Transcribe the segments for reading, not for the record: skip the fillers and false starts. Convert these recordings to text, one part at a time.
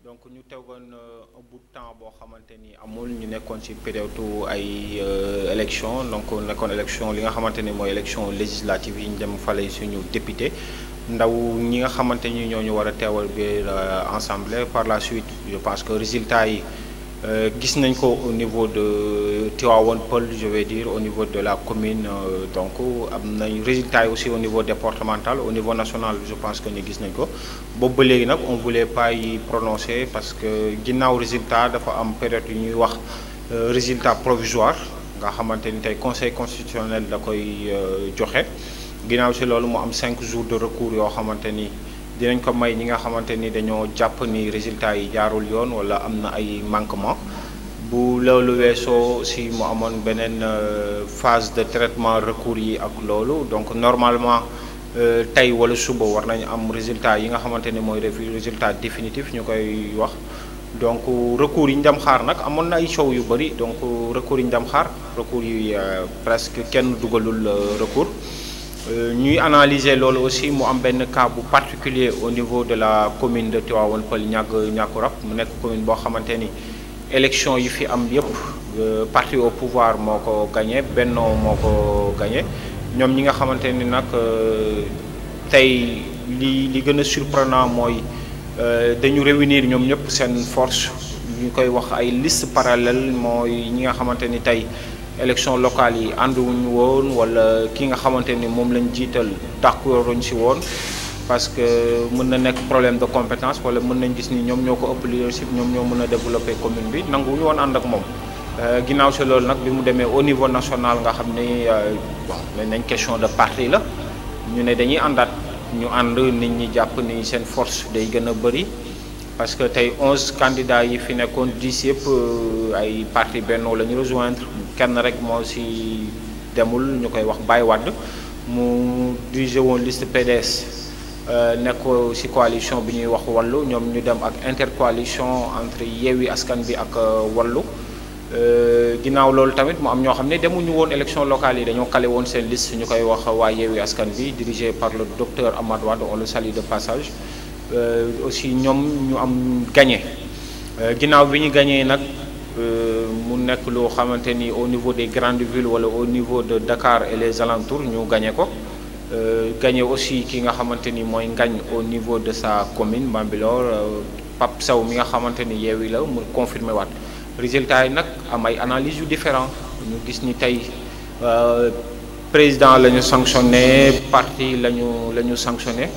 donc ñu tegoon un bout de temps boo xamante ni amul ñu nekkoon ci période ay élection donc nekkoon élection li nga xamante ni mooy élection législative yi ñu dem fale suñu député ndaw ñi nga xamante ni ñoo ñu war a teewal biir assemblée par la suite je pense que résultat yi gis nañ ko au niveau de Tivaouane Peulh je vais dire au niveau de la commune donc am nañ résultat yi aussi au niveau départemental au niveau national je pense que ni gis nañ ko boobu ba léegi nag on voulait pas y prononcer parce que ginnaaw résultat dafa am période yu ñuy wax résultat provisoire nga xamante ni tey conseil constitutionnel da koy joxe ginnaaw si loolu mu am 5 jours de recours yoo xamante ni dinañ ko may ñi nga xamante ni dañoo jàpp ni résultat yi jaarul yoon wala am na ay manquement bu loolu weesoo si mu amoon beneen phase de traitement recours yi ak loolu donc normalement tey wala suba war nañu am résultat yi nga xamante ni mooy résultat définitif ñu koy wax donc recours yi ñu dem xaar nag amoon na ay coow yu bëri donc recours yi ñu dem xaar recours yi presque kenn dugalul recours ñuy analyser loolu aussi mu am benn cas bu particulier au niveau de la commune de Tivaouane Peulh Niakou Rap mu nekk commune boo xamante ni élection yi fi am yëpp parti au pouvoir moo ko gagné Benno moo ko gagné ñoom ñi nga xamante ni nag tey li gën a surprenant mooy dañu réunir ñoom ñëpp seen force ñu koy wax ay liste parallèle mooy ñi nga xamante ni tey élection locale yi ànduwuñu woon wala ki nga xamante ni moom lañ jiital d'accorduñ si woon parce que mën na nekk problème de compétence wala mën nañ gis ni ñoom ñoo ko ëpp leadership ñoom ñoo mën a développer commune bi nanguwuñu woon ànd ak moom ginnaaw si loolu nag bi mu demee au niveau national nga xam ni bon nañ question de parti la ñu ne dañuy àndaat ñu ànd nit ñi jàpp ni seen force day gën a bëri parce que tey 11 candidats yi fi nekkoon 10 yëpp ay parti Benno la ñu rejoindre kenn rek moo si demul ñu koy wax Baye Wade mu dirigé woon liste PDS nekk si coalition bi ñuy wax Wallu ñoom ñu dem ak intercoalition entre Yewwi Askan Wi ak Wallu ginnaaw loolu tamit mu am ñoo xam ne demuñu woon élection locale yi dañoo kale woon seen liste ñu koy wax waa Yewwi Askan Wi dirigé par le docteur Amadou Wade on le salue de passage aussi ñoom ñu am gagné ginnaaw bi ñu gagné nag mu nekk loo xamante ni au niveau des grandes villes wala au niveau de Dakar et les alentours ñu gagné ko gagné aussi ki nga xamante ni mooy Ngagne au niveau de sa commune Bambilor Pape Sow mi nga xamante ni Yewwi la mu confirmé waat résultat yi nag am ay analyses yu différent ñu gis ni tey président la ñu sanctionné parti la ñu sanctionné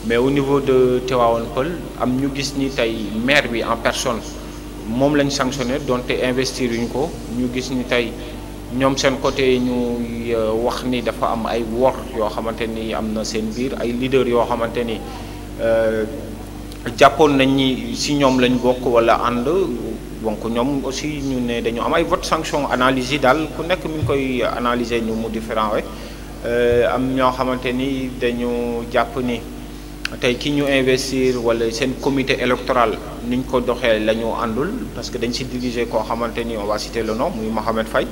mais au niveau de Tivaouane Peulh am ñu gis ni tey maire bi en personne moom lañ sanctionné donte investir yuñ ko ñu gis ni tey ñoom seen côté ñu wax ni dafa am ay wor yoo xamante ni am na seen biir ay leader yoo xamante ni jàppoon nañ ni si ñoom lañ bokk wala ànd donc ñoom aussi ñu ne dañu am ay vote sanction analyse yi daal ku nekk mi ngi koy analyser ñu mu différent we am ñoo xamante ni dañu jàpp ni tey ki ñu investir wala seen comité électoral ni ñu ko doxee la ñu àndul parce que dañ si diriger koo xamante ni on va citer le nom muy Mohamed Faye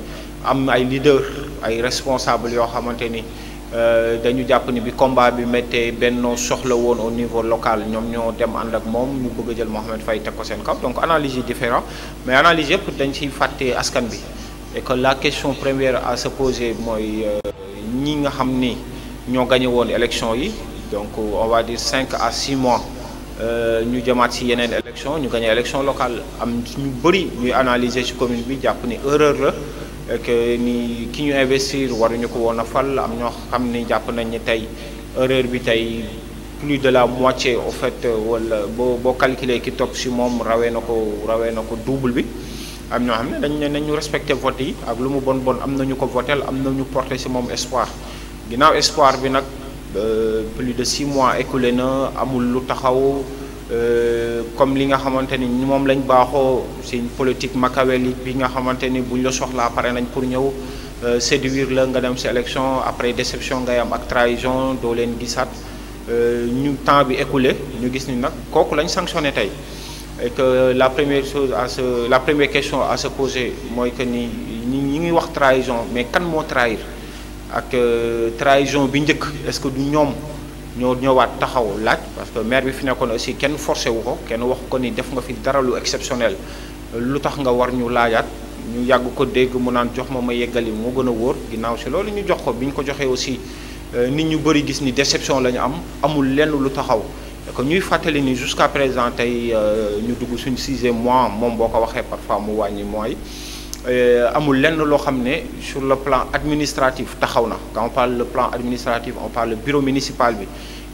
am ay leader ay responsable yoo xamante ni dañu jàpp ni bi combat bi méttee Benno soxla woon au niveau local ñoom ñoo dem ànd ak moom ñu bëgg a jël Mohamed Faye teg ko seen kaw donc analyse yi différent mais analyse yëpp dañ ciy fàtte askan bi et que la question première à se poser mooy ñi nga xam ni ñoo gagné woon élection yi donc on va dire 5 à 6 mois ñu jëmaat ci yeneen élection ñu gagné élection locale am ñu bëri ñuy analyser ci commune bi jàpp ni erreur la que ni ki ñu investir waruñu ko woon a fal am ñoo xam ni jàpp nañ ni tey erreur bi tey plus de la moitié au fait wala boo calculer ki topp ci moom rawee na ko double bi am ñoo xam ne dañ ne nañu respecté vote yi ak lu mu bon am nañu ko votel am nañu porté ci moom espoir ginnaaw espoir bi nag plus de 6 mois écoulé na amul lu taxaw comme li nga xamante ni moom lañ baaxoo c'est une politique machiavélique bi nga xamante ni buñ la soxlaa pare nañ pour ñëw séduire la nga dem ci élection après déception ngay am ak trahison doo leen gisaat ñu temps bi écoulé ñu gis ni nag kooku lañ sanctionné tey et que la première question à se poser mooy que ni ñi ngi wax trahison mais kan moo trahir ak trahison bi njëkk est-ce que du ñoom ñoo ñëwaat taxaw laaj parce que maire bi fi nekkoon aussi kenn forcé wu ko kenn wax ko ni def nga fi dara lu exceptionnel lu tax nga war ñu laajaat ñu yàgg ko dégg mu naan jox ma yeggali moo gën a wóor ginnaaw si loolu ñu jox ko bi ñu ko joxee aussi nit ñu bëri gis ni déception la ñu amul lenn lu taxaw que ñuy fàttali ni jusqu'à présent tey ñu dugg suñu 6e mois moom boo ko waxee parfois mu wàññi mooy amul lenn loo xam ne sur le plan administratif taxaw na quand on parle le plan administratif on parle le bureau municipal bi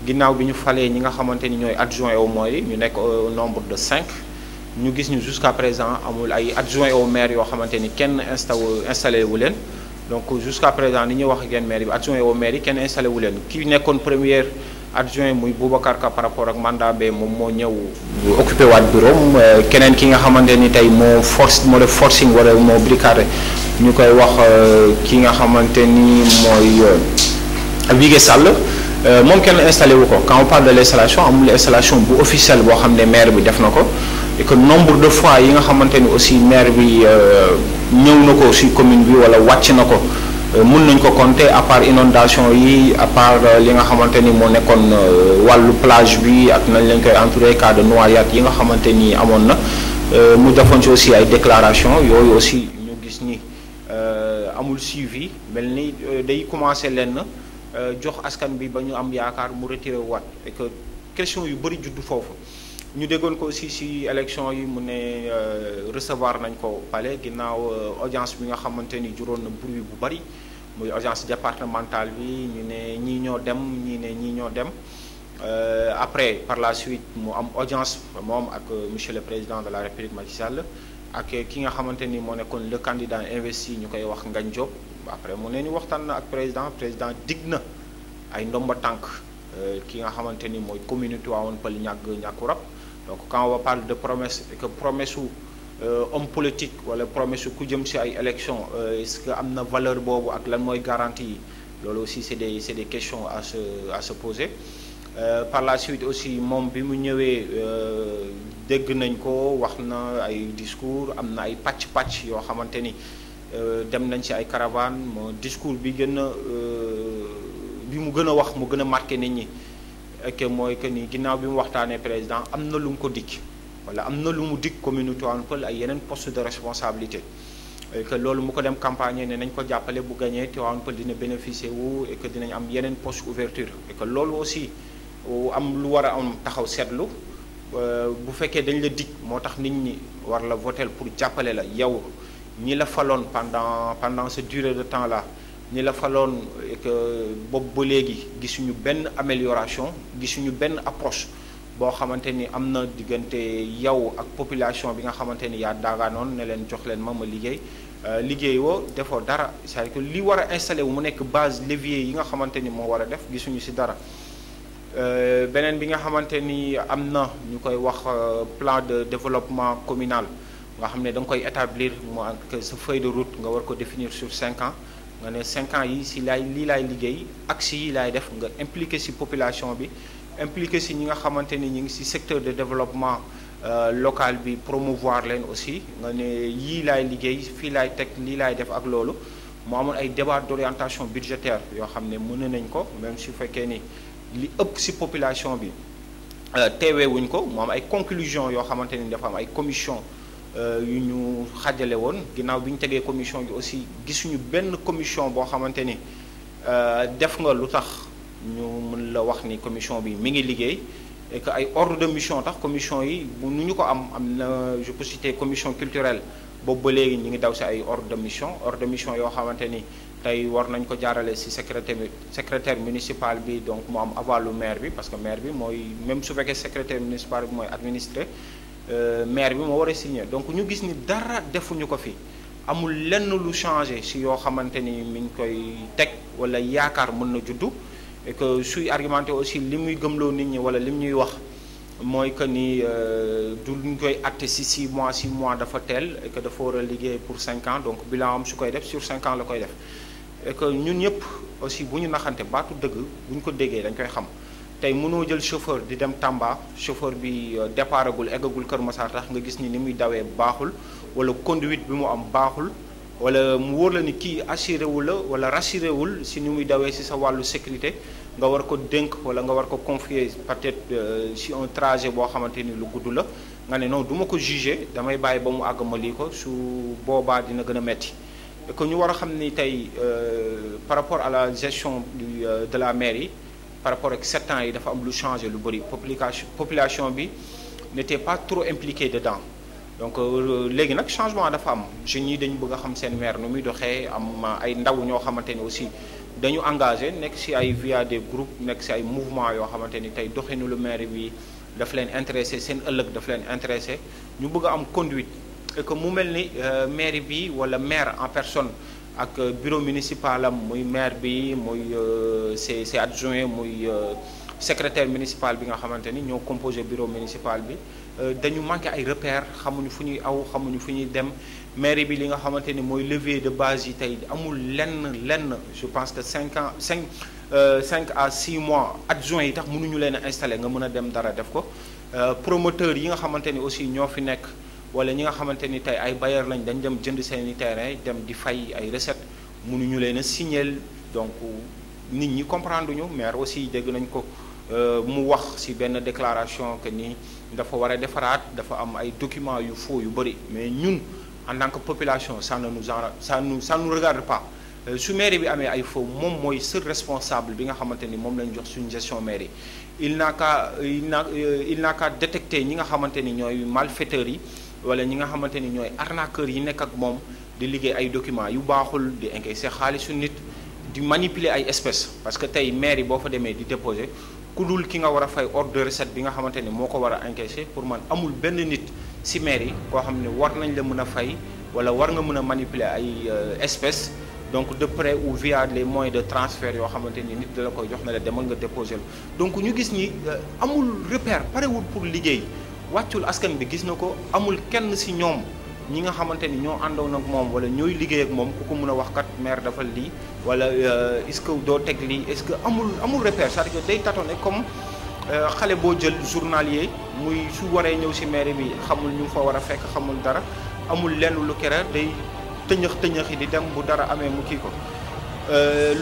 ginnaaw bi ñu falee ñi nga xamante ni ñooy adjoint au maire ñu nekk au nombre de 5 ñu gis ñu jusqu'à présent amul ay adjoint au maire yoo xamante ni kenn installé wu leen donc jusqu'à présent ni ñuy wax ak yéen maire bi adjoint au maire yi kenn installé wu leen ki nekkoon première adjoint muy Boubacar Ka par rapport ak mandat be moom moo ñëw occupé waat bureau keneen ki nga xamante ni tey moo def forcing wala moo bricardé ñu koy wax ki nga xamante ni mooy Wigué Sall moom kenn installé wu ko quand on parle de l'installation amul installation bu officielle boo xam ne maire bi def na ko et que nombre de fois yi nga xamante ni aussi maire bi ñëw na ko ci commune bi wala wàcc na ko mun nañ ko compter à part inondation yi à part li nga xamante ni moo nekkoon wàllu plage bi ak nañ lañ koy entouré cas de noyade yi nga xamante ni amoon na mu defoon ci aussi ay déclaration yooyu aussi ñu gis ni amul suivi mel ni day commencé lenn jox askan bi ba ñu am yaakaar mu retiré waat et que question yu bëri juddu foofu ñu déggoon ko aussi ci élection yi mu ne recevoir nañ ko palais ginnaaw audience bi nga xamante ni juróon na bruit bu bari muy audience départementale bi ñu ne ñii ñoo dem ñii ne ñii ñoo dem après par la suite mu am audience moom ak monsieur le président de la République Macky Sall ak ki nga xamante ni moo nekkoon le candidat investi ñu koy wax Ngagne Diop après mu ne ñu waxtaan na ak président dig na ay ndomba tànk ki nga xamante ni mooy commune Tivaouane Peulh ñàkku rab donc quand on parle de promesse et que promesse su homme politique wala promesse su ku jëm ci ay élections est-ce que am na valeur boobu ak lan mooy garantie yi loolu aussi c'est des questions à se poser par la suite aussi moom bi mu ñëwee dégg nañ ko wax na ay discours am na ay pàcc yoo xamante ni dem nañ ci ay caravane moo discours bi gën a bi mu gën a wax mu gën a marqué nit ñi que mooy que ni ginnaaw bi mu waxtaanee président am na lu mu ko dikk wala am na lu mu dikk commune Tivaouane Peulh ay yeneen poste de responsabilité et que loolu mu ko dem campagne ne nañ ko jàppale bu gagné Tivaouane Peulh dina bénéficier wu et que dinañ am yeneen poste ouverture et que loolu aussi am lu war a am taxaw seetlu bu fekkee dañ la dikk moo tax nit ñi war la voter pour jàppale la yow ñi la faloon pendant ce durée de temps là ñi la faloon que boobu ba léegi gisuñu benn amélioration gisuñu benn approche boo xamante ni am na diggante yow ak population bi nga xamante ni yaa daagaanoon ne leen jox leen ma liggéey woo defoo dara c'est-à-dire que li war a installé wu mu nekk base levier yi nga xamante ni moo war a def gisuñu ci dara beneen bi nga xamante ni am na ñu koy wax plan de développement communal nga xam ne da nga koy établir mu ak sa feuille de route nga war ko définir sur 5 ans nga ne 5 ans yi si lii laay liggéey axe yi laay def nga impliqué ci population bi impliqué ci ñi nga xamante ni ñu ngi ci secteur de développement local bi promouvoir leen aussi nga ne yii laay liggéey fii laay teg lii laay def ak loolu mu amoon ay débat d'orientation budgétaire yoo xam ne mën nañ ko même su fekkee ni li ëpp ci population bi teewee wuñ ko mu am ay conclusions yoo xamante ni dafa am ay commission yu ñu xajale woon ginnaaw bi ñu tegee commission bi aussi gisuñu benn commission boo xamante ni def nga lu tax ñu mën la wax ni commission bi mi ngi liggéey et que ay ordre de mission tax commission yi bu nu ñu ko am na je peux citer commission culturelle boobu ba léegi ñu ngi daw ci ay ordre de mission yoo xamante ni tey war nañ ko jaarale ci secrétaire municipal bi donc mu am avalu maire bi parce que maire bi mooy même su fekkee secrétaire municipal bi mooy administré maire bi moo war a signé donc ñu gis ni dara defuñu ko fi amul lenn lu changé ci yoo xamante ni mi ngi koy teg walla yaakaar mën na juddu et que suy argumenté aussi li muy gëmloo nit ñi walla lim ñuy wax mooy que ni du ñu koy atte ci 6 mois dafa teel et que dafa war a liggéey pour 5 ans donc bilan am su koy def sur 5 ans la koy def et que ñun ñëpp aussi bu ñu naxante baatu dëgg bu ñu ko déggee dañ koy xam tey mënoo jël chauffeur di dem Tamba chauffeur bi départagul eggagul Kër Massar tax nga gis ni muy dawee baaxul walla conduite bi mu am baaxul walla mu wóor la ni kii assuré wul la walla rassuré wul si ni muy dawee si sa wàllu sécurité nga war ko dénk wala nga war ko confier peut-être si un trajet boo xamante ni lu gudd la nga ne non du ma ko juger damay bàyyi ba mu àgg ma lii ko su boobaa dina gën a metti et que ñu war a xam ni tey par rapport à la gestion de la mairie par rapport ak 7 ans yi dafa am lu changé lu bëri population bi n'était pas trop impliquée dedans donc léegi nag changement dafa am jeunes yi dañu bëgg a xam seen maire nu muy doxee am ay ndaw ñoo xamante ni aussi dañu engagé nekk ci ay via des groupes nekk ci ay mouvements yoo xamante ni tey doxinu lu maire bi daf leen intéressé seen ëllëg daf leen intéressé ñu bëgg a am conduite et que mu mel ni maire bi wala maire en personne ak bureau municipal am muy maire bi muy ses adjoints muy secrétaire municipal bi nga xamante ni ñoo composé bureau municipal bi dañu manqué ay repères xamuñu fu ñuy aw xamuñu fu ñuy dem mairie bi li nga xamante ni mooy levier de base yi tey amul lenn je pense que 5 à 6 mois adjoints yi tax mënuñu leen a installé nga mën a dem dara def ko promoteurs yi nga xamante ni aussi ñoo fi nekk wala ñi nga xamante ni tey ay bailleurs lañ dañ dem jënd seeni terrain dem di fay ay recettes mënuñu leen a signer donc nit ñi comprendre ñu maire aussi dégg nañ ko mu wax ci benn déclaration que ni dafa war a defaraat dafa am ay documents yu faux yu bëri mais ñun en tant que population ça nous regarde pas su mairie bi amee ay faux moom mooy seul responsable bi nga xamante ni moom lañ jox suñu gestion mairie il n'a qu'à détecter ñi nga xamante ni ñooy malfaiteurs yi wala ñi nga xamante ni ñooy arnaqueurs yi nekk ak moom di liggéey ay documents yu baaxul di encaisser xaalisu nit di manipuler ay espèces parce que tey mairie boo fa demee di déposer ku dul ki nga war a fay ordre de recette bi nga xamante ni moo ko war a encaisser pour man amul benn nit ci mairie koo xam ne war nañ la mën a fay wala war nga mën a manipuler ay espèces donc de près ou via les moyens de transfert yoo xamante ni nit da la koy jox na la demal nga déposer donc ñu gis ni amul repère parewul pour liggéey wàccul askan bi gis na ko amul kenn ci ñoom ñi nga xamante ni ñoo àndoon ak moom wala ñooy liggéey ak moom ku ko mën a wax kat maire dafa lii wala est-ce que doo teg lii est-ce que amul repère c'est-à-dire que day tâtonner comme xale boo jël journalier muy su waree ñëw ci maire bi xamul ñu fa war a fekk xamul dara amul lenn lu kere day tëñëx yi di dem bu dara amee mu kii ko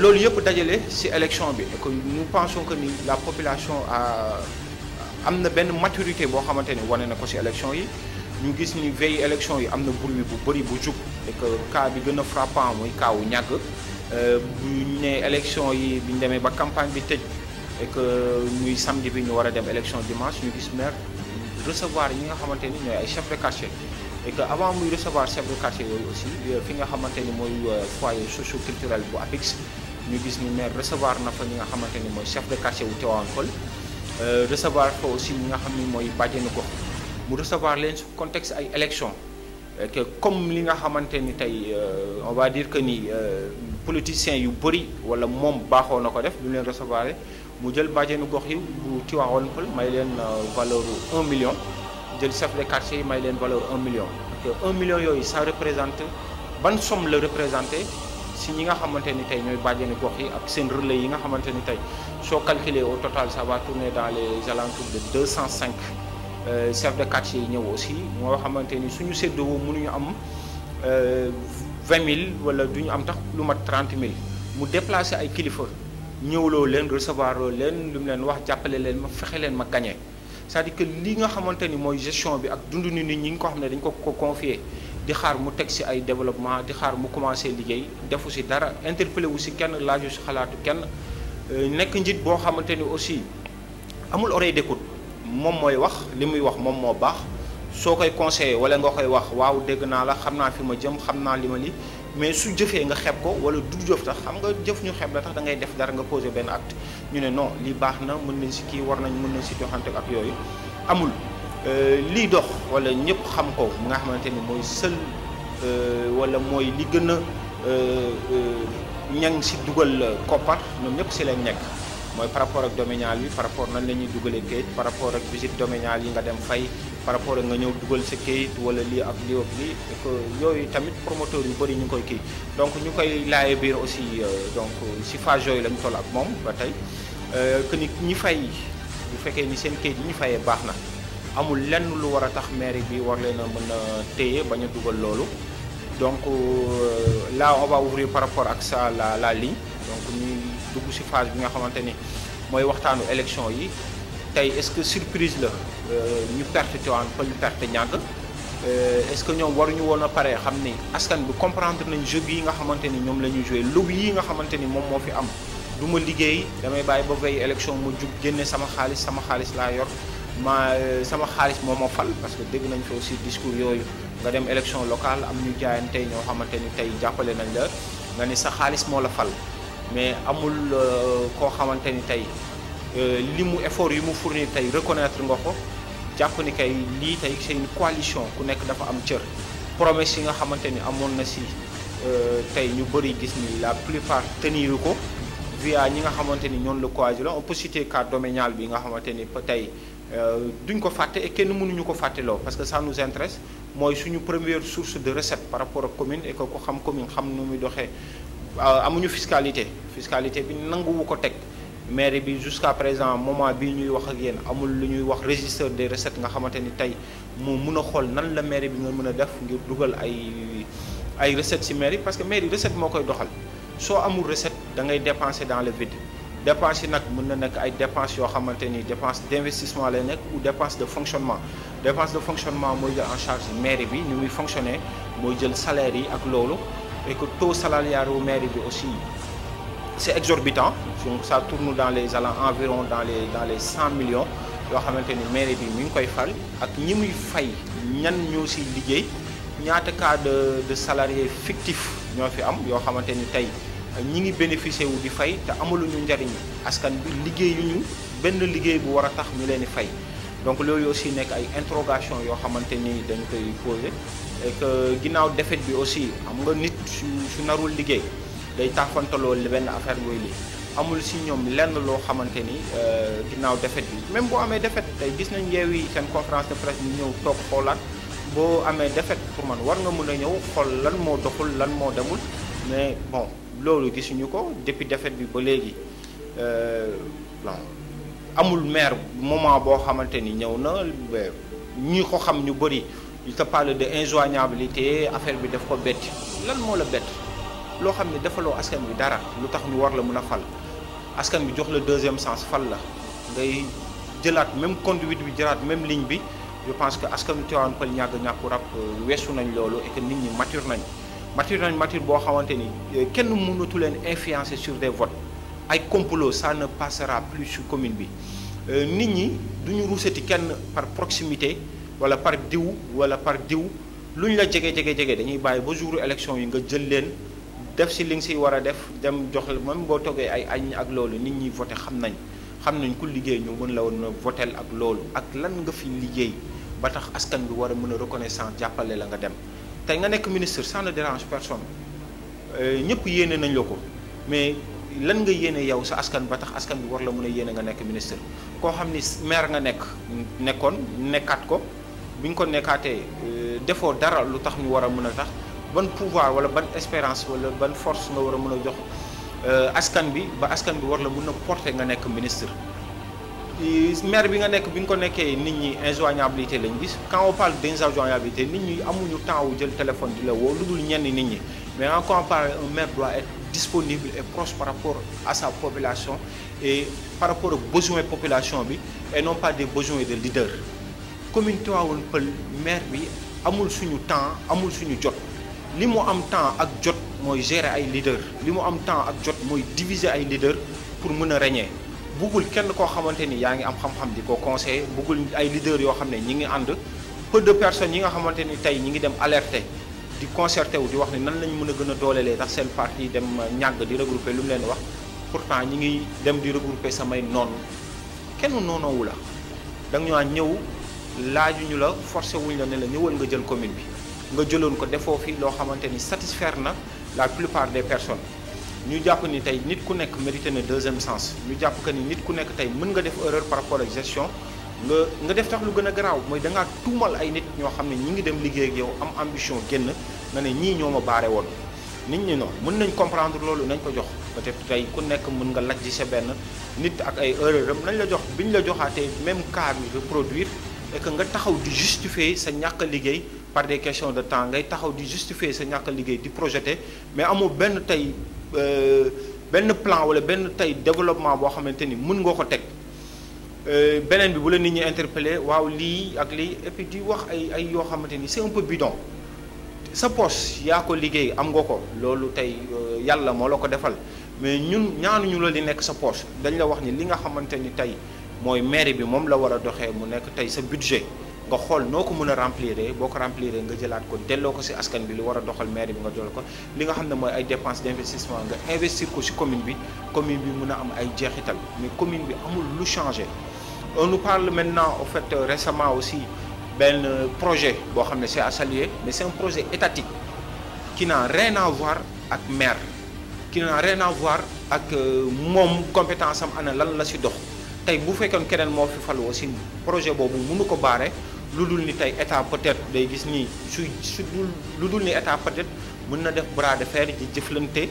loolu yëpp dajale ci élection bi et que nous pensons que ni la population am na benn maturité boo xamante ni wane na ko ci élection yi ñu gis ni veille élection yi am na bruit bu bëri bu jub et que cas bi gën a frappant muy cas wu ñàgg bu ñu nee élection yi bi ñu demee ba campagne bi tëj et que muy samedi bi ñu war a dem élection dimanche ñu gis maire recevoir yi nga xamante ni ñooy ay chef de quartier et que avant muy recevoir chef de quartier yooyu aussi fi nga xamante ni mooy foyer socio-culturel bu APIX ñu gis ni maire recevoir na fa ñi nga xamante ni mooy chef de quartier wu Tivaouane Peulh recevoir fa aussi ñi nga xam ni mooy bàjjenu gox mu recevoir leen su contexte ay élection que comme li nga xamante ni tey on va dire que ni politiciens yu bëri wala moom baaxoo na ko def du leen recevoir mu jël bàjjenu gox yi bu Tivaouane Peulh may leen valeur 1 million jël chef de quartier yi may leen valeur 1 million que 1 million yooyu ça représente ban somme la représenté si ñi nga xamante ni tey ñooy bàjjenu gox yi ak seen relais yi nga xamante ni tey soo calculer au total ça va tourner dans les alentours de 205 chef de quartier yi ñëw aussi moo xamante ni suñu séddoo mënuñu am 20 000 wala duñu am tax lu mat 30 000 mu déplacer ay kilifa ñëwloo leen recevoir loo leen lu mu leen wax jàppale leen ma fexe leen ma gagné c'est-à-dire que li nga xamante ni mooy gestion bi ak dundu nit ñi nga ko xam ne dañ ko confier di xaar mu teg ci ay développement di xaar mu commencé liggéey defu ci dara interpellé wu ci kenn laaju ci xalaatu kenn nekk njiit boo xamante ni aussi amul oreille d'écoute moom mooy wax li muy wax moom moo baax soo koy conseillé wala nga koy wax waaw dégg naa la xam naa fi ma jëm xam naa li ma li mais su jëfee nga xeeb ko wala du jëf tax xam nga jëf ñu xeeb la tax da ngay def dara nga posé benn acte ñu ne non lii baax na mën nañ ci kii war nañ mën nañ ci doxante ak yooyu amul lii dox wala ñëpp xam ko mu nga xamante ni mooy seul wala mooy li gën a ñang ci dugal koppar ñoom ñëpp ci lañ nekk mooy par rapport ak domanial bi par rapport nan la ñuy dugalee kayit par rapport ak visite domaniale yi nga dem fay par rapport ak nga ñëw dugal sa kayit wala lii ak lii ak lii et que yooyu tamit promoteur yu bëri ñu ngi koy kii donc ñu koy laaye biir aussi donc ci phase yooyu lañ toll ak moom ba tey que ni ñi fay bu fekkee ni seen kayit yi ñu fayee baax na amul lenn lu war a tax mairie bi war leen a mën a téye bañ a dugal loolu donc là on va ouvrir par rapport ak ça la ligne donc ñuy dugg ci phase bi nga xamante ni mooy waxtaanu élection yi tey est-ce que surprise la ñu perte Tivaouane Peulh ñu perte Niaga est-ce que ñoom waruñu woon a pare xam ni askan bi comprendre nañ jeu yi nga xamante ni ñoom la ñuy joué lobby yi nga xamante ni moom moo fi am du ma liggéey damay bàyyi ba veille élection mu jug génne sama xaalis laa yor sama xaalis moo ma fal parce que dégg nañ fi aussi discours yooyu nga dem élection locale am ñu jaayante ñoo xamante ni tey jàppale nañ la nga ni sa xaalis moo la fal mais amul koo xamante ni tey li mu effort yu mu fournir tey reconnaître nga ko jàpp ni kay lii tey c'est une coalition ku nekk dafa am cër promesse yi nga xamante ni amoon na si tey ñu bëri gis ni la plupart teniru ko via ñi nga xamante ni ñoon la coalition on peut citer cas domanial bi nga xamante ni tey duñ ko fàtte et kenn mënuñu ko fàtteloo parce que ça nous intéresse mooy suñu première source de recette par rapport ak commune et que ku xam commune xam nu muy doxee amuñu fiscalité bi nanguwu ko teg mairie bi jusqu'à présent moment bii ñuy wax ak yéen amul lu ñuy wax registre des recettes nga xamante ni tey mu mun a xool nan la mairie bi nga mën a def ngir dugal ay recettes ci mairie parce que mairie recette moo koy doxal soo amul recette da ngay dépenser dans le vide dépense yi nag mën na nekk ay dépenses yoo xamante ni dépense d'investissement lay nekk ou dépense de fonctionnement mooy jël en charge mairie bi ni muy fonctionner mooy jël salaire yi ak loolu et que taux salarial wu mairie bi aussi c'est exorbitant donc ça tourne dans les environ dans les 100 millions yoo xamante ni mairie bi mi ngi koy fal ak ñi muy fay ñan ñoo si liggéey ñaata cas de salariés fictifs ñoo fi am yoo xamante ni tey ñi ngi bénéficier wu di fay te amaluñu njariñ askan bi liggéeyuñu benn liggéey bu war a tax ñu leen di fay donc loolu aussi nekk ay interrogation yoo xamante ni dañ koy poser et que ginnaaw défaite bi aussi xam nga nit su narul liggéey day taafantaloo benn affaire booy lii amul si ñoom lenn loo xamante ni ginnaaw défaite bi même boo amee défaite tey gis nañ Yewwi seen conférence de presse ñu ñëw toog xoolaat boo amee défaite pour man war nga mën a ñëw xool lan moo doxul lan moo demul mais bon loolu gisuñu ko depuis défaite bi ba léegi bon amul maire moment boo xamante ni ñëw na ñi ko xam ñu bëri il te parle de injoignabilité affaire bi daf ko betti lan moo la bett loo xam ne defaloo askan bi dara lu tax ñu war la mën a fal askan bi jox la deuxième sens fal la ngay jëlaat même conduite bi jëlaat même ligne bi je pense que askanu Tivaouane Peulh Niaga Ñàkku Rab weesu nañ loolu et que nit ñi mature boo xamante ni kenn mënatu leen influencer sur des votes ay complot ça ne passera plus sur commune bi nit ñi duñu ruusati kenn par proximité wala par diw lu ñu la jege dañuy bàyyi ba jour élection yi nga jël leen def si li nga siy war a def dem jox même boo toggee ay añ ak loolu nit ñi voté xam nañ ku liggéey ñu mën la woon a votel ak loolu ak lan nga fi liggéey ba tax askan bi war a mën a reconnaissance jàppale la nga dem tey nga nekk ministre ça ne dérange personne ñëpp yéene nañ la ko mais lan nga yéene yow sa askan ba tax askan bi war la mën a yéene nga nekk ministre koo xam ni maire nga nekkaat ko bi ñu ko nekkaatee defoo dara lu tax ñu war a mën a tax ban pouvoir wala ban espérance wala ban force nga war a mën a jox askan bi ba askan bi war la mën a porter nga nekk ministre maire bi nga nekk bi nga ko nekkee nit ñi injoignabilité lañ gis quand on parle d'injoignabilité nit ñi amuñu temps wu jël téléphone di la woo lu dul ñenn nit ñi mais quand on parle un maire doit être disponible et proche par rapport à sa population et par rapport aux besoins population bi et non pas des besoins de leader commune Tivaouane Peulh maire bi amul suñu temps amul suñu jot li mu am temps ak jot mooy gérer ay leader li mu am temps ak jot mooy diviser ay leader pour mën a régner buggul kenn koo xamante ni yaa ngi am xam-xam di ko conseiller buggul ay leader yoo xam ne ñi ngi ànd peu de personnes yi nga xamante ni tey ñi ngi dem alerter di concerté wu di wax ni nan lañu mën a gën a doolelee tax seen parti dem ñàgg di regrouper lu mu leen wax pourtant ñi ngi dem di regrouper samay noon kenn noonoowu la da nga ñëw laajuñu la forcé wuñ la ne la ñëwal nga jël commune bi nga jëloon ko defoo fi loo xamante ni satisfaire na la plupart des personnes ñu jàpp ni tey nit ku nekk mérité na deuxième sens ñu jàpp que ni nit ku nekk tey mën nga def erreur par rapport ak gestion nga def tax lu gën a garaaw mooy da ngaa tuumal ay nit ñoo xam ne ñi ngi dem liggéey ak yow am ambition génn nga ne ñii ñoo ma baare woon nit ñi non mën nañ comprendre loolu nañ ko jox peut-être tey ku nekk mën nga lajj sa benn nit ak ay erreur am nañ la jox bi ñu la joxaatee même cas bi reproduire et que nga taxaw di justifier sa ñàkk a liggéey par des questions de temps ngay taxaw di justifier sa ñàkk a liggéey di projeter mais amoo benn tey benn plan wala benn tey développement boo xamante ni mën nga ko teg beneen bi bu la nit ñi interpellé waaw lii ak lii et puis di wax ay yoo xamante ni c'est un peu bidon sa poche yaa ko liggéey am nga ko loolu tey yàlla moo la ko defal mais ñun ñaanuñu la li nekk sa poche dañ la wax ni li nga xamante ni tey mooy mairie bi moom la war a doxee mu nekk tey sa budget nga xool noo ko mën a remplir boo ko remplir nga jëlaat ko delloo ko ci askan bi li war a doxal mairie bi nga jël ko li nga xam ne mooy ay dépenses d'investissement nga investir ko ci commune bi mën a am ay jeexital mais commune bi amul lu changé. On nous parle maintenant au fait récemment aussi benn projet boo xam ne c'est à saluer mais c'est un projet étatique qui n'a rien à voir ak maire qui n'a rien à voir ak moom compétence am ana lan la ci dox tey bu fekkoon keneen moo fi falu aussi projet boobu mënu ko baare lu dul ni tey état peut-être day gis ni lu dul ni état peut-être mën na def bras de fer di jëflante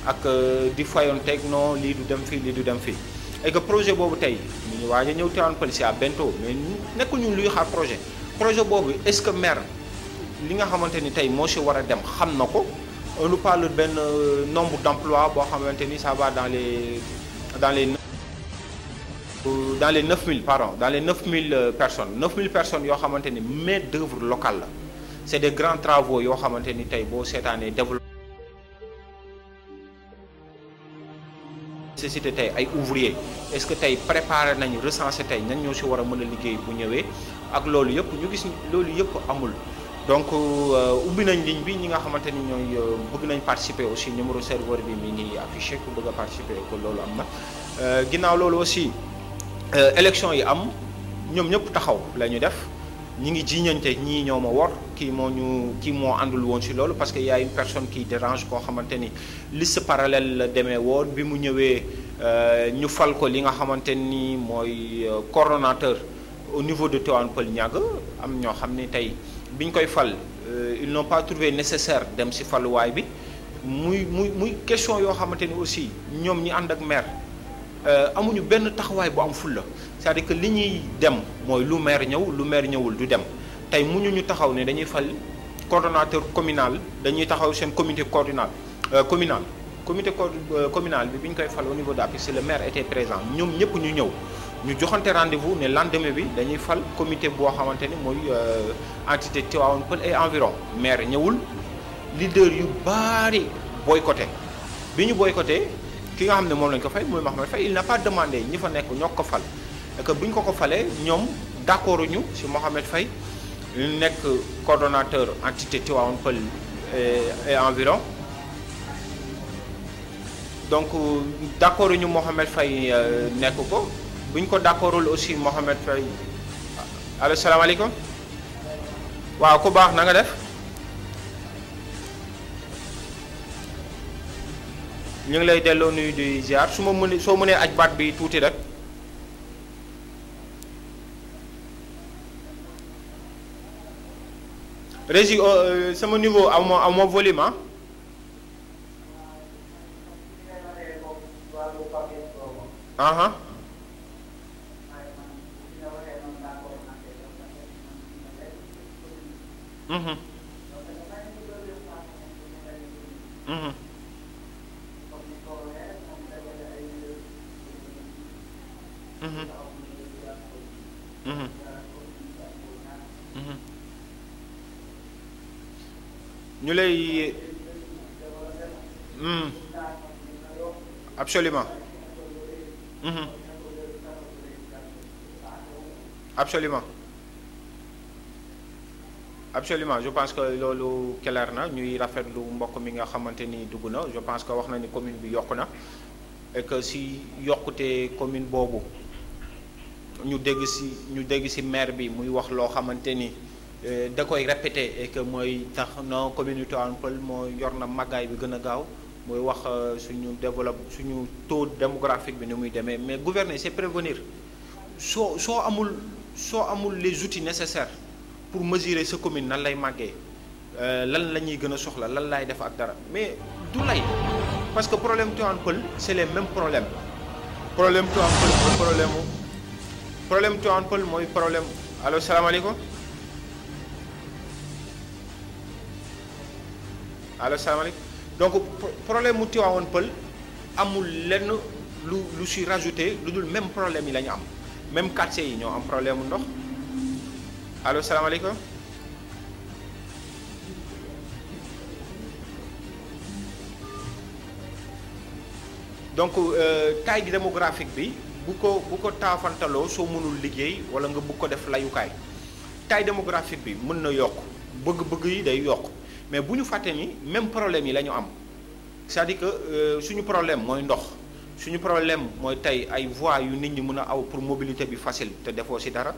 ak di fayonteeg non lii du dem fii lii du dem fii et que projet boobu tey ñu ngi waaj a ñëw Tivaouane Peulh à bientôt mais nekkul ñu luy xaar projet boobu est-ce que maire li nga xamante ni tey moo si war a dem xam na ko on nous parle benn nombre d'emplois boo xamante ni ça va dans les 9000 pardon dans les 9000 personnes yoo xamante ni main-d'œuvre locale la c'est des grands travaux yoo xamante ni tey boo seetaanee développement nécessité tey ay ouvriers est-ce que tey préparé nañu recensé tey ñan ñoo si war a mën a liggéey bu ñëwee ak loolu yëpp ñu gis loolu yëpp amul donc ubbi nañ ligne bi ñi nga xamante ni ñooy bëgg nañ participer aussi numéro serveur bi mi ngi affiché ku bëgg a participer ko loolu am na ginnaaw loolu aussi élection yi am ñoom ñëpp taxaw la ñu def ñi ngi jiiñante ñii ñoo ma wor kii moo àndul woon ci loolu parce que y a une personne qui dérange koo xamante ni liste parallèle la demee woon bi mu ñëwee ñu fal ko li nga xamante ni mooy coordonnateur au niveau de Tivaouane Peulh Niaga am ñoo xam ni tey bi ñu koy fal ils n'ont pas trouvé nécessaire dem ci faluwaay bi muy question yoo xamante ni aussi ñoom ñi ànd ak maire amuñu benn taxawaay bu am fulla c'est-à-dire que li ñuy dem mooy lu maire ñëwul du dem tey mu ñu taxaw ne dañuy fal coordonnateur communal dañuy taxaw seen comité communal bi ñu koy fal au niveau d'APIX le maire était présent ñoom ñëpp ñu ñëw ñu joxante rendez-vous ne lendemain bi dañuy fal comité boo xamante ni mooy entité Tivaouane Peulh et environ maire ñëwul leader yu bari boycotté bi ñu boycotté ki nga xam ne moom lañ ko fay mooy Mohamed Faye il n'a pas demandé ñi fa nekk ñoo ko fal et que bu ñu ko falee ñoom d'accord ñu ci Mohamed Faye nekk coordonnateur entité Tivaouane Peulh et environ donc d'accord ñu Mohamed Faye nekk ko bu ñu ko d'accordul aussi Mohamed Faye allo salaamaaleykum waaw ku baax na nga def ñu ngi lay delloo nuyu di ziar soo mënee aj baat bi tuuti rek régie sama niveau amoo volume ah ñu lay absolument absolument je pense que loolu clair na ñuy rafetlu mbokk mi nga xamante ni dugg na je pense que wax na ni commune bi yokku na et que si yokkute commune boobu ñu dégg si maire bi muy wax loo xamante ni da koy répéter et que mooy tax non commune Tivaouane Peulh moo yor na màggaay bi gën a gaaw mooy wax suñu taux démographique bi ni muy demee mais gouverner c'est prévenir soo amul les outils nécessaires pour mesurer sa commune nan lay màggee lan la ñuy gën a soxla lan laay def ak dara mais du lay parce que problème Tivaouane Peulh c'est les mêmes problèmes problème Tivaouane Peulh mooy problème allo salaamaaleykum allo salaamaaleykum donc problème mu Tivaouane Peulh amul lenn lu si rajouté lu dul même problème yi la ñu am même quartier yi ñoo am problème mu ndox allo salaamaaleykum. donc taille démographique bi bu ko taafantaloo soo mënul liggéey wala nga bëgg ko def layukaay taille démographique bi mën na yokk bëgg-bëgg yi day yokk mais bu ñu fàtte ni même problème yi la ñu am c'est-à-dire que suñu problème mooy ndox suñu problème mooy tey ay voies yu nit ñi mën a aw pour mobilité bi facile te defoo ci dara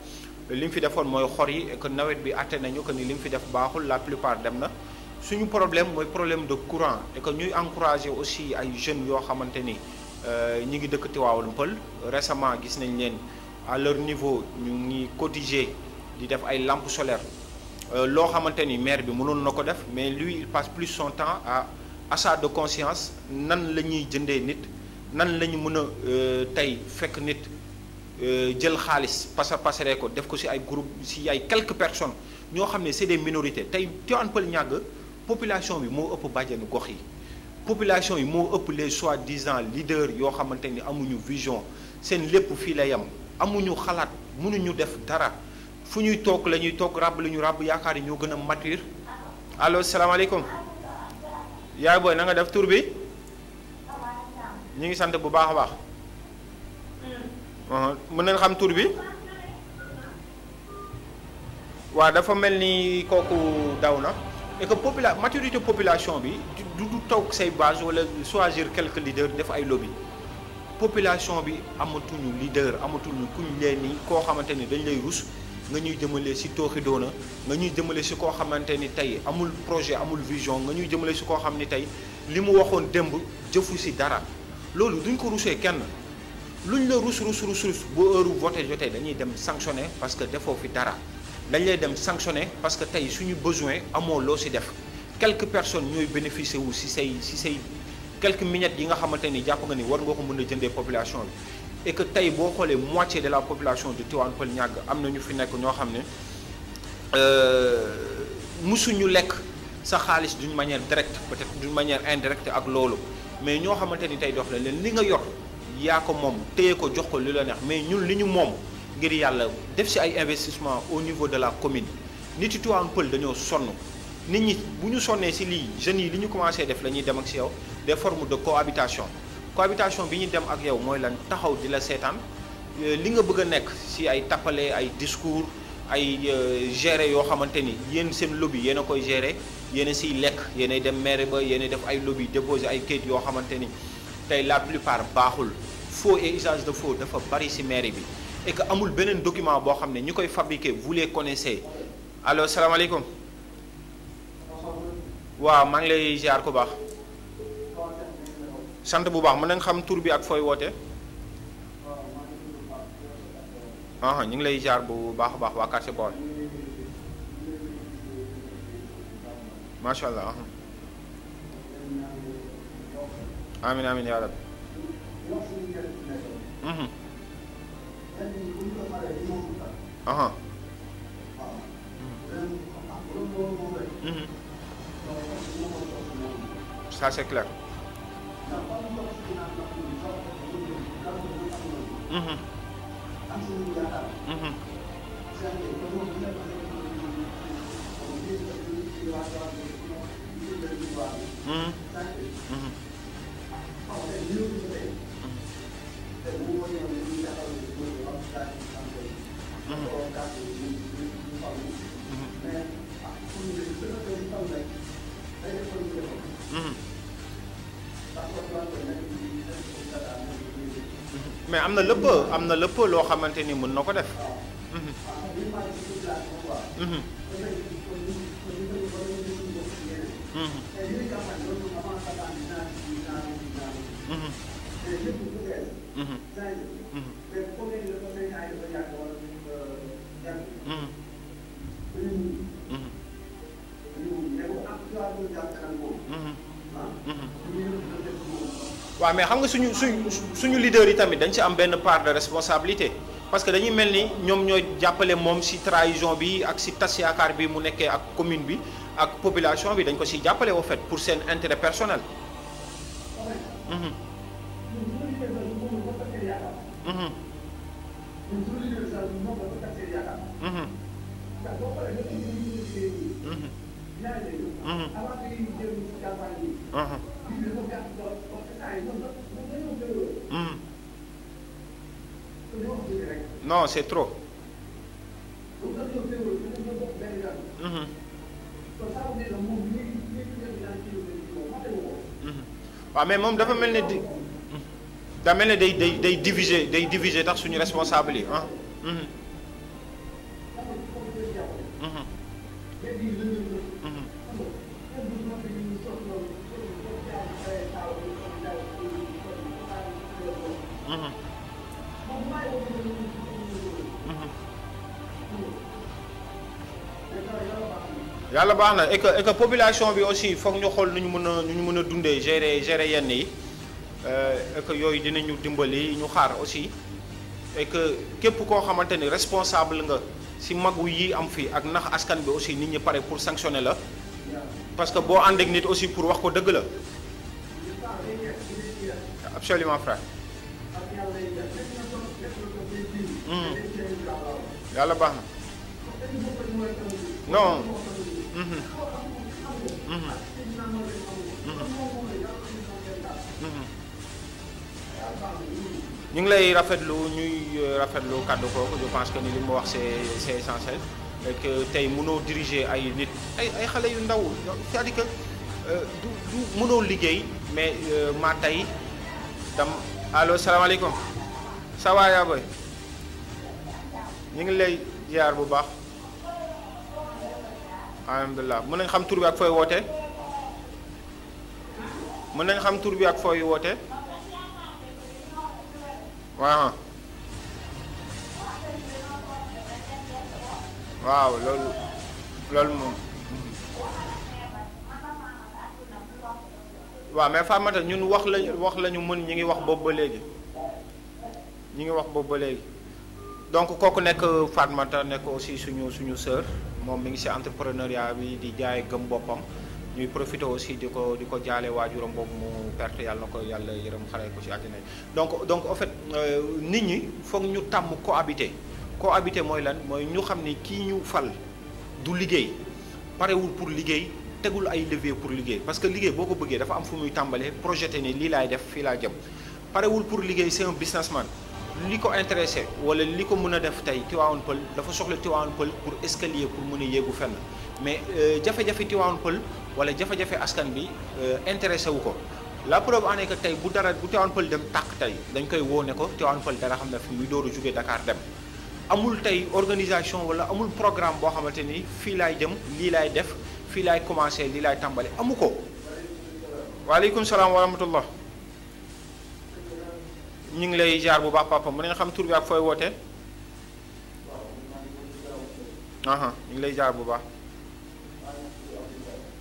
li mu fi defoon mooy xor yi et que nawet bi àtte nañu que ni li mu fi def baaxul la plupart dem na suñu problème mooy problème de courant et que ñuy encourager aussi ay jeunes yoo xamante ni ñi ngi dëkk Tivaouane Peulh récemment gis nañ leen à leur niveau ñu ngi cotiser di def ay lampes solaires loo xamante ni maire bi mënoon na ko def mais lui il passe plus son temps à achat de conscience nan la ñuy jëndee nit nan la ñu mën a tey fekk nit jël xaalis passeree ko def ko ci ay groupe ci ay quelques personnes ñoo xam ne c'est des minorités tey Tivaouane Peulh ñàgg population bi moo ëpp bàjjenu gox yi population yi moo ëpp les soi-disant leaders yoo xamante ni amuñu vision seen lépp fii la yem amuñu xalaat mënuñu def dara fu ñuy toog la ñuy toog ràbb la ñu ràbb yaakaar yi ñoo gën a mature allo salaamaaleykum yaay booy na nga def tur bi ñu ngi sant bu baax a baax mën nañ xam tur bi waaw dafa mel ni kooku daw na et que maturité population bi du toog say base wala choisir quelques leaders def ay lobby population bi amatuñu leader amatuñu kuñ leen ni koo xamante ni dañ lay rus nga ñuy jëmale ci tooxi doona nga ñuy jëmale ci koo xamante ni tey amul projet amul vision nga ñuy jëmale ci koo xam ni tey li mu waxoon démb jëfu ci dara loolu duñ ko rusee kenn luñ la rus bu heure voté jotee dañuy dem sanctionner parce que defoo fi dara dañ lay dem sanctionner parce que tey suñu besoin amoo loo ci def quelques personnes ñooy bénéficier wu ci say quelques miettes yi nga xamante ni jàpp nga ni war nga ko mën a jëndee population bi et que tey boo xoolee moitié de la population de Tivaouane Peulh ñàgg am na ñu fi nekk ñoo xam ne musuñu lekk sa xaalis d'une manière directe peut-être d'une manière indirecte ak loolu mais ñoo xamante ni tey dox na leen li nga yor yaa ko moom téye ko jox ko li la neex mais ñun li ñu moom ngir yàlla def ci ay investissement au niveau de la commune nit yi Tivaouane Peulh dañoo sonn nit ñi bu ñu sonnee ci lii jeunes yi li ñu commencé def la ñuy dem ak ci yow des formes de cohabitation bi ñu dem ak yow mooy lan taxaw di la seetaan li nga bëgg a nekk ci ay tappale ay discours ay gérer yoo xamante ni yéen seen lobby yéen a koy gérer yéen a ciy lekk yéen a dem maire ba yéen a def ay lobby déposer ay kayit yoo xamante ni tey la plupart baaxul faux et usage de faux dafa bari ci mairie bi et que amul beneen document boo xam ne ñi koy fabriquer vous les connaissez allo salaamaaleykum waaw maa ngi lay ziar ku baax sant bu baax mën nañ xam tur bi ak fooy woote ñu ngi lay ziar bu baax a baax waa quartier Baol macha allah amin amin yaa rabbi ça c'est clair mais am na lépp loo xamante ni mën na ko def. waaw mais xam nga suñu leader yi tamit dañ ci am benn part de responsabilité parce que dañuy mel ni ñoom ñooy jàppale moom ci trahison bi ak ci tas yaakaar bi mu nekkee ak commune bi ak population bi dañ ko ci jàppale au fait pour seen intérêt personnel. Mhm. Mhm. Mhm. Mhm. Mhm. Mhm. Non, c'est trop. Mhm. Mhm. waaw mais moom dafa mel ne di daa mel ne day diviser tax suñu responsable yi ah. Mhm. Mhm. Mhm. Mhm. Mhm. yàlla baax na et que population bi aussi foog ñu xool nu ñu mën a dundee gérer yenn yi et que yooyu dinañu dimbali ñu xaar aussi et que képp koo xamante ni responsable nga si magu yi am fii ak nax askan bi aussi nit ñi pare pour sanctionner la parce que boo ànd ak nit aussi pour wax ko dëgg la. Absolument frère. yàlla baax na. non. Mhm. Mhm. Mhm. ñu ngi lay rafetlu kàddu kooku je pense que ni li mu wax c'est essentiel et que tey mënoo diriger ay nit ay xale yu ndaw c'est-à-dire que du mënoo liggéey mais maa tey dam allo salaamaaleykum ça va yaa boy ñu ngi lay ziar bu baax alhamdulilah mën nañ xam tur bi ak fooy woote mën nañ xam tur bi ak fooy woote waaw waaw loolu moom waaw mais Famata ñun wax lañu mën ñi ngi wax boobu ba léegi donc kooku nekk Fatmata nekk aussi suñu sœur moom mi ngi ci entrepreneuriat bi di jaay gëm boppam ñuy profité aussi di ko jaale waajuram boobu mu perte yàlla na ko yàlla yërëm xare ko ci àddina donc en fait nit ñi foog ñu tàmm cohabiter mooy lan mooy ñu xam ni kii ñu fal du liggéey parewul pour liggéey tegul ay levier pour liggéey parce que liggéey boo ko bëggee dafa am fu muy tàmbalee projeté ni lii laay def fii laa jëm parewul pour liggéey c'est un businessman li ko intéressé wala li ko mën a def tey Tivaouane Peulh dafa soxla Tivaouane Peulh pour escalier pour mën a yéegu fenn mais jafe-jafe Tivaouane Peulh wala jafe-jafe askan bi intéressé wu ko la preuve en est que tey bu Tivaouane Peulh dem tàq tey dañ koy woo ne ko Tivaouane Peulh dara xam ne fi muy dooru jógee Dakar dem amul tey organisation wala amul programme boo xamante ni fii laay jëm lii laay def fii laay commencé lii laay tàmbali amu ko. waaleykum salaam wa rahmatullah ñu ngi lay jaar bu baax papa mën nga xam tur bi ak fooy woote. ñu ngi lay jaar bu baax.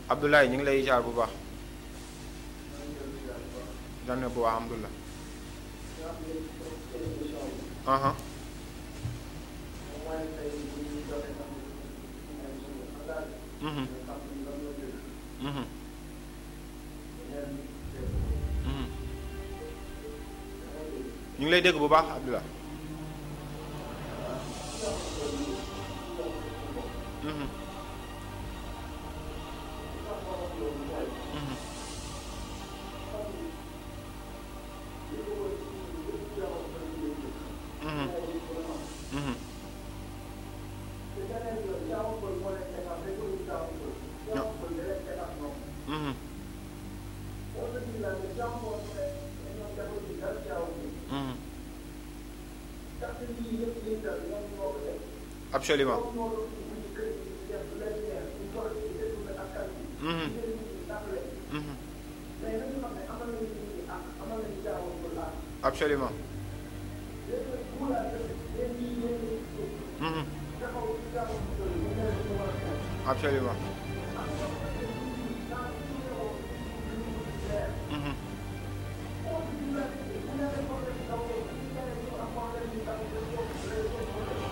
Abdoulaye ñu ngi lay jaar bu baax. dana bu baax alhamdulilah. ñu ngi lay dégg bu baax Abdullah. Absolument. Absolument. Absolument.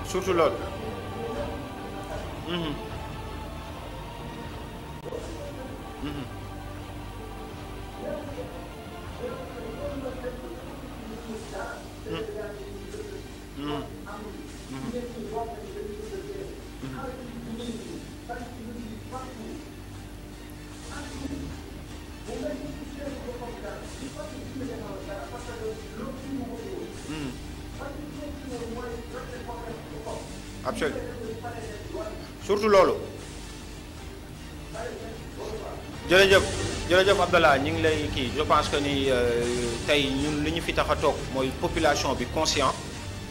Surtout loolu. absolument surtout loolu. jërëjëf jërëjëf Abdallah ñu ngi lay kii je pense que ni tey ñun li ñu fi tax a toog mooy population bi conscient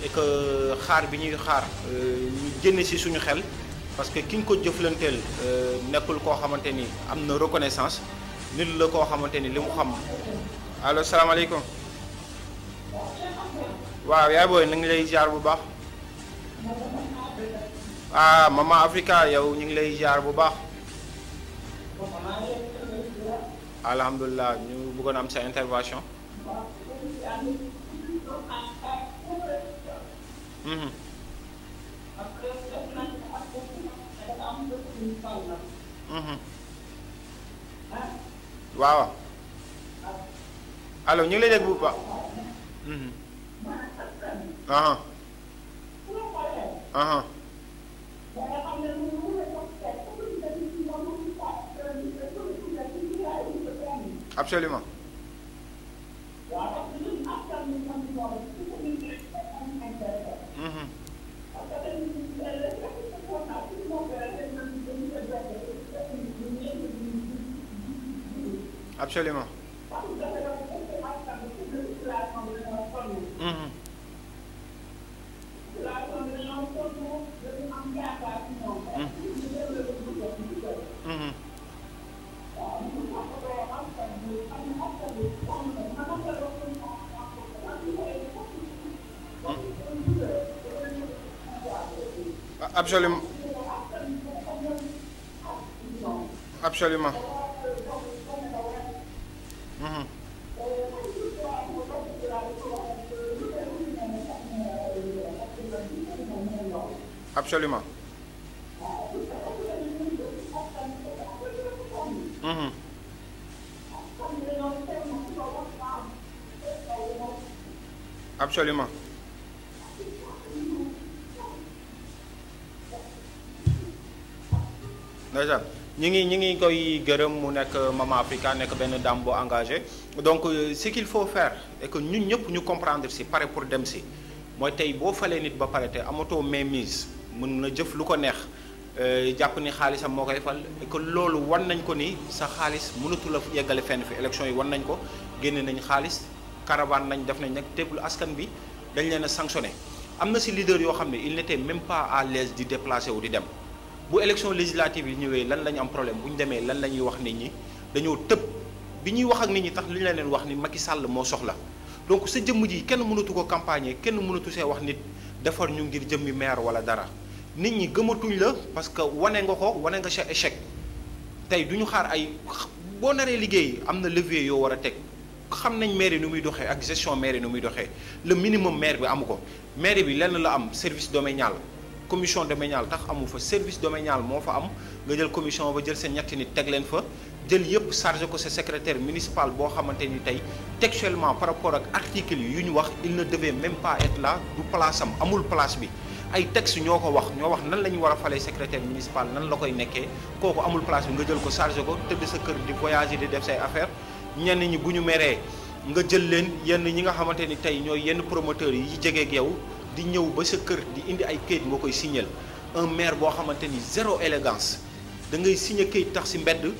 et que xaar bi ñuy xaar ñu génne ci suñu xel parce que ki nga ko jëflanteel nekkul koo xamante ni am na reconnaissance nit la koo xamante ni li mu xam. allo salaamaaleykum. waaw yaay booy na ngi lay ziar bu baax. ah Maman Africa yow ñu ngi lay ziar bu baax. alhamdulilah ñu bëggoon am sa intervention. waaw allo ñu ngi lay dégg bu baax. Absolument. Absolument. Absolument. Absolument. Absolument. Absolument. Déjà ñi ngi koy gërëm mu nekk Maman Africa nekk benn dame bu engagé donc ce qu'il faut faire et que ñun ñëpp ñu comprendre si pare pour dem si mooy tey boo falee nit ba pare te amatoo mainmise mën na jëf lu ko neex jàpp ni xaalisam moo koy fal et que loolu wan nañ ko ni sa xaalis mënatu la yeggale fenn fi élection yi wan nañ ko génne nañ xaalis caravane nañ def nañ nag teeblu askan bi dañ leen a sanctionné am na si leader yoo xam ne il n'était même pas à l'aise di déplacer wu di dem. bu élection législative yi ñëwee lan la ñu am problème bu ñu demee lan la ñuy wax nit ñi dañoo tëb bi ñuy wax ak nit ñi tax li ñu leen wax ni Macky Sall moo soxla donc sa jëmm ji kenn mënatu ko campagne kenn mënatu see wax nit defar ñu ngir jëmmi maire wala dara nit ñi gëmatuñ la parce que wane nga ko wane nga sa échec tey du ñu xaar ay boo naree liggéey am na levier yoo war a teg xam nañ mairie nu muy doxee ak gestion mairie nu muy doxee le minimum maire bi amu ko mairie bi lenn la am service domanial. commission domaniale tax amu fa service domanial moo fa am nga jël commission ba jël seen ñetti nit teg leen fa jël yëpp chargé ko sa secrétaire municipal boo xamante ni tey textuellement par rapport ak article yu ñu wax il ne devait même pas être là du place am amul place bi ay texte ñoo ko wax ñoo wax nan la ñu war a falee secrétaire municipal nan la koy nekkee kooku amul place bi nga jël ko chargé ko tëdd sa kër di voyager di def say affaire ñenn ñi bu ñu meree nga jël leen yenn ñi nga xamante ni tey ñooy yenn promoteurs yi jege ak yow di ñëw ba sa kër di indi ay kayit nga koy signal un maire boo xamante ni zéro élégance da ngay signé kayit tax si mbedd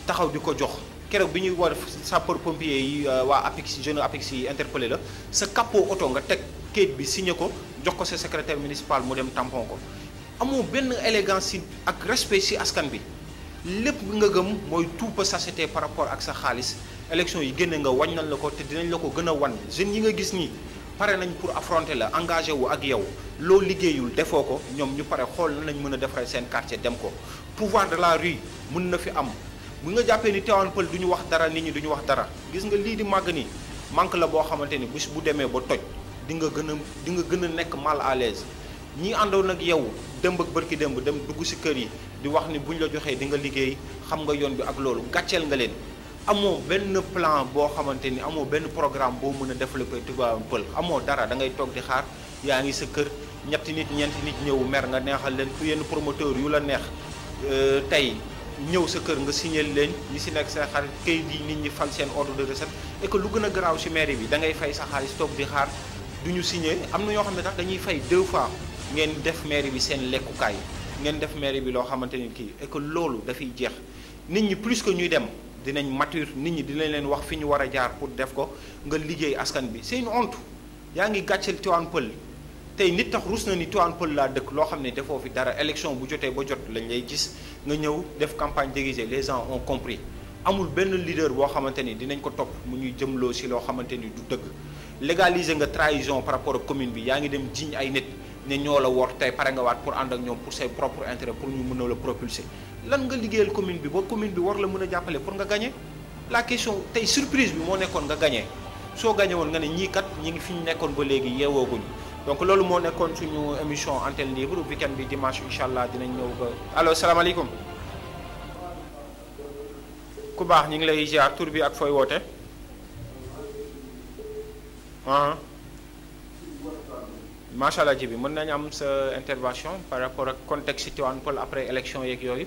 taxaw di ko jox keroog bi ñuy war sapeur pompier yi waa APIX jeune APIX yi interpellé la sa capot oto nga teg kayit bi signé ko jox ko sa secrétaire municipal mu dem tampon ko amoo benn élégance si ak respect si askan bi lépp nga gëm mooy tout peut s'acheter par rapport ak sa xaalis élection yi génne nga waññal la ko te dinañ la ko gën a wan jeunes yi nga gis nii pare nañ pour affronter la engagé wu ak yow loo liggéeyul defoo ko ñoom ñu pare xool na lañ mën a defaree seen quartier dem ko pouvoir de la rue mën na fi am bu nga jàppee ni Tivaouane Peulh du ñu wax dara nit ñi du ñu wax dara gis nga lii di màgg ni manque la boo xamante ni bu demee ba toj di nga gën a nekk mal à l'aise ñi àndoon nag yow démb ak bërki démb dem dugg si kër yi di wax ni buñ la joxee di nga liggéey xam nga yoon bi ak loolu gàcceel nga leen amoo benn plan boo xamante ni amoo benn programme boo mën a développer Tivaouane Peulh amoo dara da ngay toog di xaar yaa ngi sa kër ñetti nit ñeenti nit ñëw mer nga neexal leen yenn promoteur yu la neex tey ñëw sa kër nga signé leen ñi si nekk sa xarit kayit yi nit ñi fal seen ordre de recette et que lu gën a garaaw si mairie bi da ngay fay sa xaalis toog di xaar du ñu signé am na ñoo xam ne tax dañuy fay 2 fois ngeen def mairie bi seen lekkukaay ngeen def mairie bi loo xamante ni kii et que loolu dafay jeex nit ñi plus que ñuy dem dinañ mature nit ñi dinañ leen wax fi ñu war a jaar pour def ko nga liggéey askan bi c'est une honte yaa ngi gàcceel Tivaouane Peulh tey nit tax rus na ni Tivaouane Peulh laa dëkk loo xam ne defoo fi dara élection bu jotee ba jot lañ lay gis nga ñëw def campagne déguisée les gens ont compris amul benn leader boo xamante ni dinañ ko topp mu ñuy jëmloo si loo xamante ni du dëgg légaliser nga trahison par rapport ak commune bi yaa ngi dem jiñ ay nit ne ñoo la wor tey pare nga waat pour ànd ak ñoom pour ses propres intérêts pour ñu mën a la propulser lan nga liggéeyal commune bi ba commune bi war la mën a jàppale pour nga gagner la question tey surprise bi moo nekkoon nga gagner soo gagné woon nga ne ñii kat ñi ngi fi ñu nekkoon ba léegi yeewooguñu donc loolu moo nekkoon suñu émission antenne libre weekend bi dimanche incha allah dinañ ñëw ba allo salaamaaleykum ku baax ñu ngi lay ziar tur bi ak fooy woote macha allah ji bi mën nañu am sa intervention par rapport ak contexte Tivaouane Peulh après élection yeeg yooyu.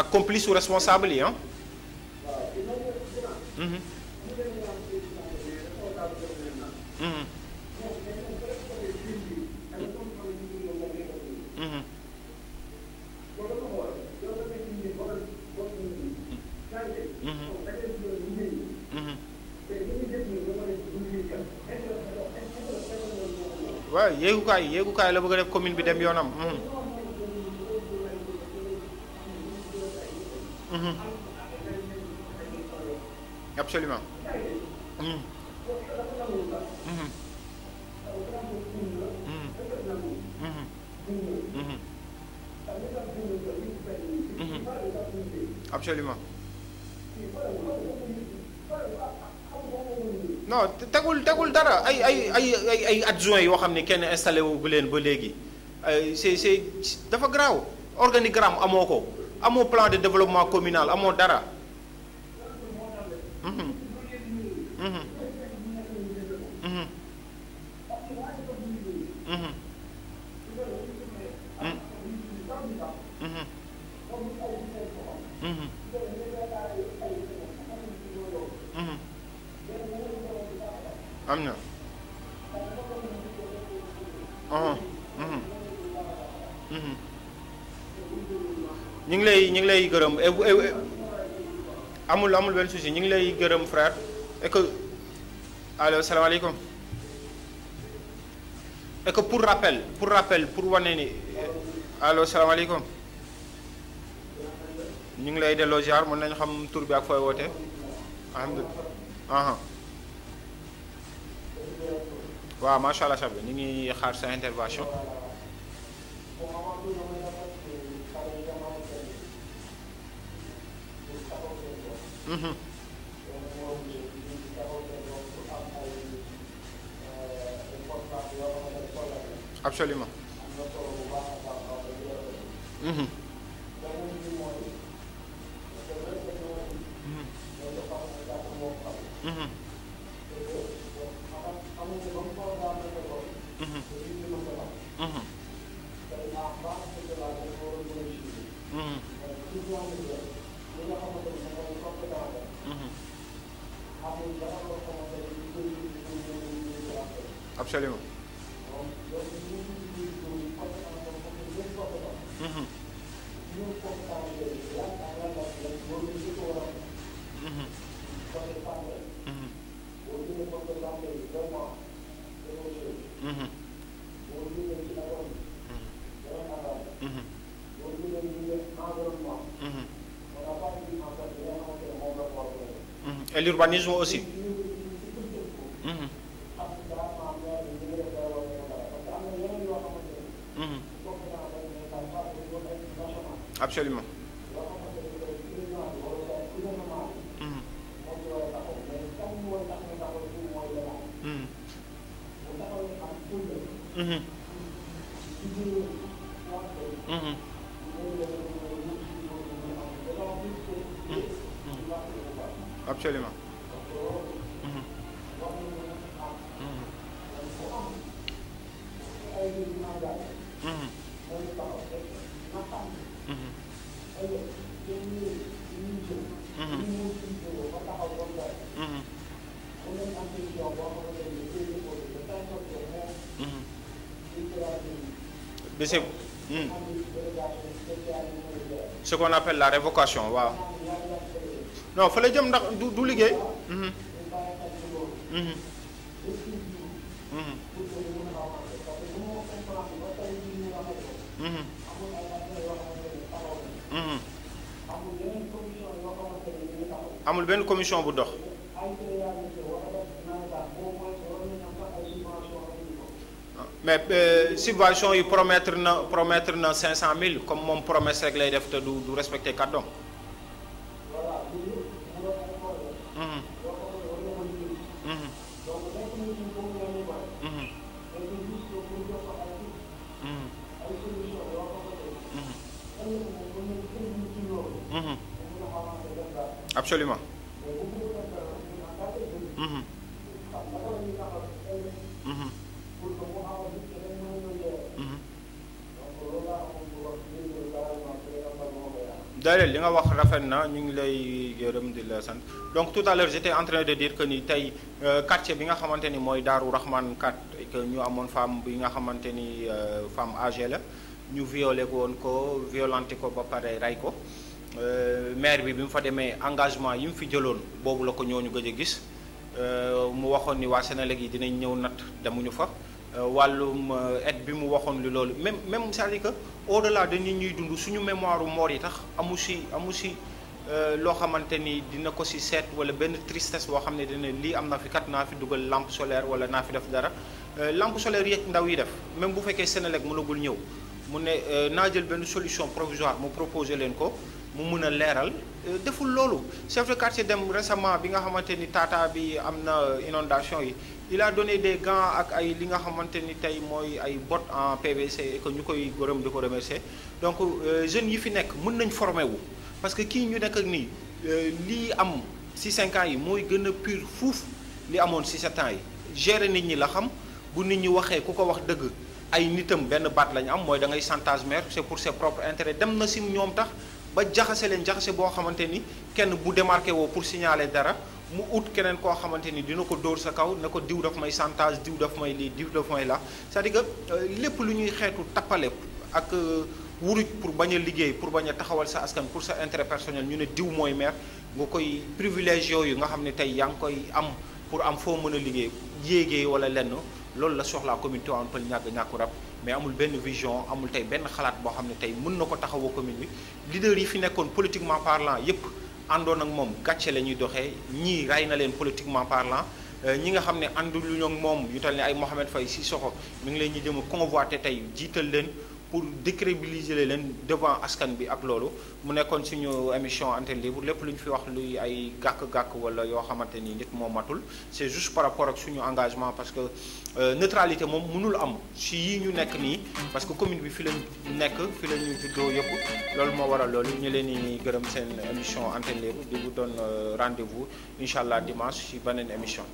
ak complice ou responsable yi ah. waaw yéegukaay la bëgg a def commune bi dem yoonam. Absolument. Absolument. non tegul dara ay adjoint yoo xam ne kenn installé wu bu leen ba léegi c'est dafa garaaw organigramme amoo ko amoo plan de développement communal amoo dara. am na ñu ngi lay gërëm amul benn souci ñu ngi lay gërëm frère et que allo salaamaaleykum et que pour rappel pour wane ni allo salaamaaleykum ñu ngi lay delloo ziar mën nañu xam tur bi ak fooy woote alhamdulilah waaw macha allah sabi ñu ngi xaar sa intervention. Absolument. Absolument. Et l'urbanisme aussi. Absolument. absolument. Mais c'est ce qu'on appelle la révocation waaw. Non fa la jëm ndax du liggéey. amul benn commission bu dox. mais subvention yi promettre na 500 000 comme moom promesse rek lay def te du respecter kàddoom. Absolument. D'ailleurs li nga wax rafet na ñu ngi lay gërëm di la sant donc tout à l'heure j'étais en train de dire que ni tey quartier bi nga xamante ni mooy Daaru Rahman 4 et que ñu amoon femme bi nga xamante ni femme âgée la ñu violé woon ko violenté ko ba pare rey ko maire bi mu fa demee engagement yi mu fi jëloon boobu la ko ñooñu gëj a gis mu waxoon ni waa Sénélec yi dinañ ñëw natt demuñu fa wàllum aide bi mu waxoon li loolu même c'est-à-dire que au-delà de nit ñuy dund suñu mémoire mort yi tax amu si loo xamante ni dina ko si seet wala benn tristesse boo xam ne dina lii am na fi kat naa fi dugal lampe solaire wala naa fi def dara lampe solaire yeeg ndaw yi def même bu fekkee Sénélec mënagul ñëw mu ne naa jël benn solution provisoire mu proposé leen ko mu mun a leeral deful loolu chef de quartier dem récemment bi nga xamante ni tata bi am na inondation yi il a donné des gants ak ay li nga xamante ni tey mooy ay bottes en PVC que ñu koy gërëm di ko remercier donc jeunes yi fi nekk mën nañ formé wu parce que kii ñu nekk ak nii lii am si 5 ans yi mooy gën a pur fuuf li amoon si 7 ans yi gérer nit ñi la xam bu nit ñi waxee ku ko wax dëgg ay nitam benn baat lañu am mooy da ngay chantage maire c'est pour ses propres intérêts dem na si ñoom tax ba jaxase leen jaxase boo xamante ni kenn bu démarqué woo pour signaler dara mu ut keneen koo xamante ni dina ko dóor sa kaw ne ko diw daf may chantage diw daf may lii diw daf may la c'est-à-dire que lépp lu ñuy xeetu tappale ak wuruj pour bañ a liggéey pour bañ a taxawal sa askan pour sa intérêt personnel ñu ne diw mooy maire nga koy privilège yooyu nga xam ne tey yaa ngi koy am pour am foo mën a liggéey yéegee wala lenn loolu la soxlaa commune Tivaouane Peulh ñàkku rab mais amul benn vision amul tey benn xalaat boo xam ne tey mën na ko taxawoo commune bi leader yi fi nekkoon politiquement parlant yépp àndoon ak moom gàcce la ñuy doxee ñii ray na leen politiquement parlant ñi nga xam ne ànduñu ak moom yu tal ne ay Mohamed Faye Sissoko mi ngi leen ñu jëm a convoité tey jiital leen pour décrédibiliser leen devant askan bi ak loolu mu nekkoon suñu émission antenne libre lépp lu ñu fi wax luy ay gàkk-gàkk wala yoo xamante ni nit moo matul c'est juste par rapport ak suñu engagement parce que neutralité moom mënul am si yii ñu nekk nii parce que commune bi fi lañ nekk fi la ñu juddoo yëpp loolu moo waral loolu ñu leen di gërëm seen émission antenne libre di vous donne rendez-vous incha allah dimanche si beneen émission.